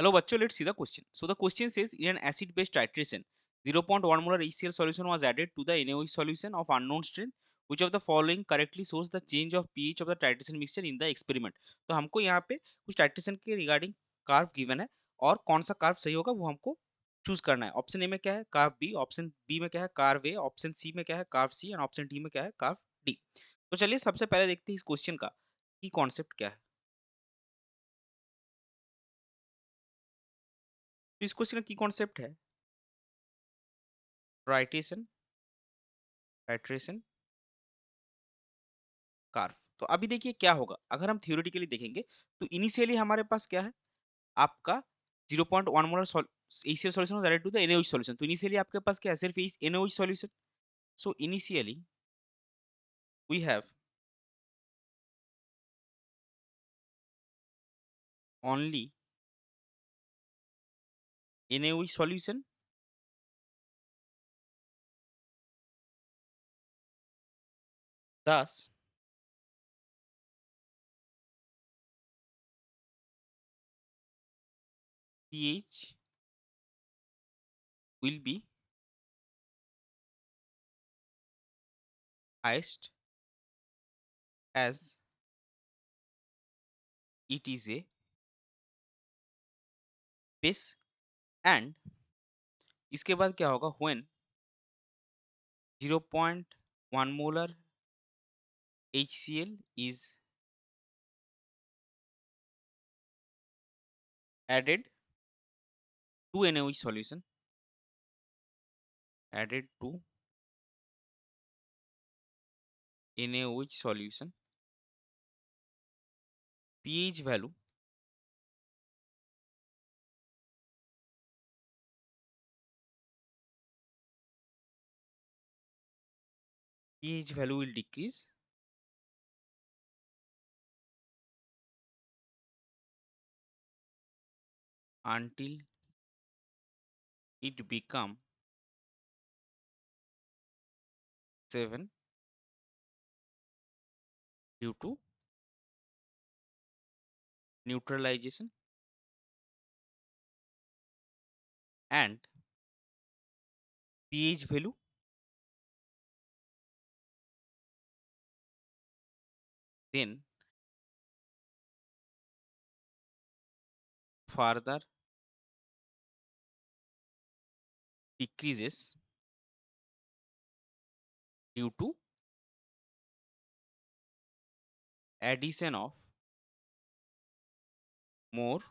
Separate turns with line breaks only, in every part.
Hello, bachcho, let's see the question. So the question says in an acid-base titration, 0.1 molar HCl solution was added to the NaOH solution of unknown strength. Which of the following correctly shows the change of pH of the titration mixture in the experiment? तो हमको यहाँ पे कुछ titration के regarding curve given है और कौन सा कार्व सही होगा वो हमको चूज करना है. ऑप्शन ए में क्या है, कार्व बी. ऑप्शन बी में क्या है, कार्व ए. ऑप्शन सी में क्या है, curve C. And option D में क्या है, कार्व डी. तो चलिए सबसे पहले देखते हैं इस क्वेश्चन का की कॉन्सेप्ट क्या है. तो इस क्वेश्चन का की कॉन्सेप्ट है टाइट्रेशन टाइट्रेशन कार्व. तो अभी देखिए क्या होगा अगर हम थियोरेटिकली देखेंगे. तो इनिशियली हमारे पास क्या है, आपका 0.1 molar ACl solution was added to the NaOH solution. तो इनिशियली आपके पास क्या है, सिर्फ NaOH solution. So initially we have only NaOH solution. Thus pH will be highest as it is a base. And इसके बाद क्या होगा, when 0.1 molar HCl is added to NaOH solution, added to NaOH solution, pH value will decrease until it become 7 due to neutralization and pH value then further decreases due to addition of more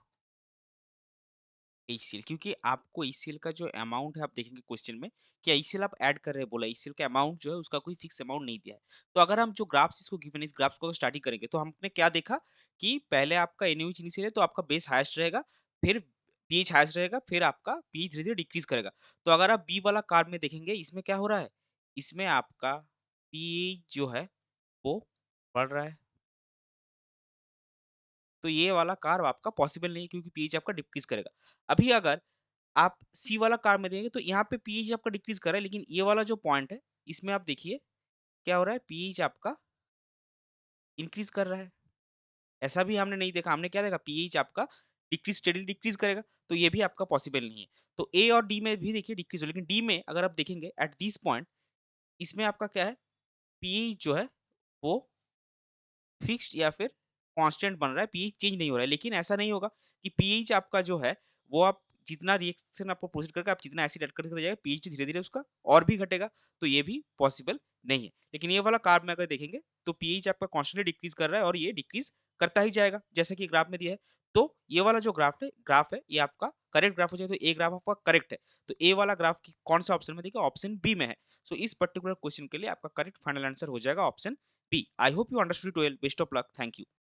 HCl. क्योंकि आपको HCl का जो amount है आप देखेंगे question में कि HCl आप ऐड कर रहे हैं, बोला HCl का अमाउंट जो है उसका कोई फिक्स अमाउंट नहीं दिया है. तो अगर हम जो ग्राफ्स इसको गिवन इस ग्राफ्स को स्टडी करेंगे तो हमने क्या देखा कि पहले आपका NaOH इनिशियल है तो आपका बेस हाईएस्ट रहेगा, फिर पीएच हाईएस्ट रहेगा, फिर आपका पीएच धीरे धीरे डिक्रीज करेगा. तो अगर आप बी वाला कार्व में देखेंगे इसमें क्या हो रहा है, इसमें आपका पीएच जो है वो बढ़ रहा है. तो ये वाला कार्व आपका पॉसिबल नहीं है क्योंकि पीएच आपका डिक्रीज करेगा. अभी अगर आप सी वाला कार्व में देखेंगे तो यहाँ पे पीएच आपका डिक्रीज कर रहा है, लेकिन ये वाला जो पॉइंट है इसमें आप देखिए क्या हो रहा है, पीएच आपका इंक्रीज कर रहा है. ऐसा भी हमने नहीं देखा. हमने क्या देखा, पीएच आपका डिक्रीज स्टेडली डिक्रीज करेगा. तो ये भी आपका पॉसिबल नहीं है. तो ए और डी में भी देखिए डिक्रीज हो, लेकिन डी में अगर आप देखेंगे एट दिस पॉइंट इसमें आपका क्या है, पीएच जो है वो फिक्स्ड या फिर कांस्टेंट बन रहा है, पीएच चेंज नहीं हो रहा है. लेकिन ऐसा नहीं होगा कि पीएच आपका जो है वो आप जितना रिएक्शन आपको प्रोसीड करके आप जितना एसिड ऐड करते जाएगा पीएच धीरे-धीरे उसका और भी घटेगा. तो ये भी पॉसिबल नहीं है. लेकिन ये वाला कार्व में अगर देखेंगे तो पीएच आपका कांस्टेंटली डिक्रीज कर रहा है और ये डिक्रीज करता ही जाएगा जैसे कि ग्राफ में दिया है. तो ये वाला जो ग्राफ है ये आपका करेक्ट ग्राफ हो जाए तो ए ग्राफ आपका करेक्ट है. तो ए वाला ग्राफ की कौन सा ऑप्शन में देखिए, ऑप्शन बी में है. सो इस पर्टिकुलर क्वेश्चन के लिए आपका करेक्ट फाइनल आंसर हो जाएगा option B. I hope you understood it well. Best of luck. Thank you.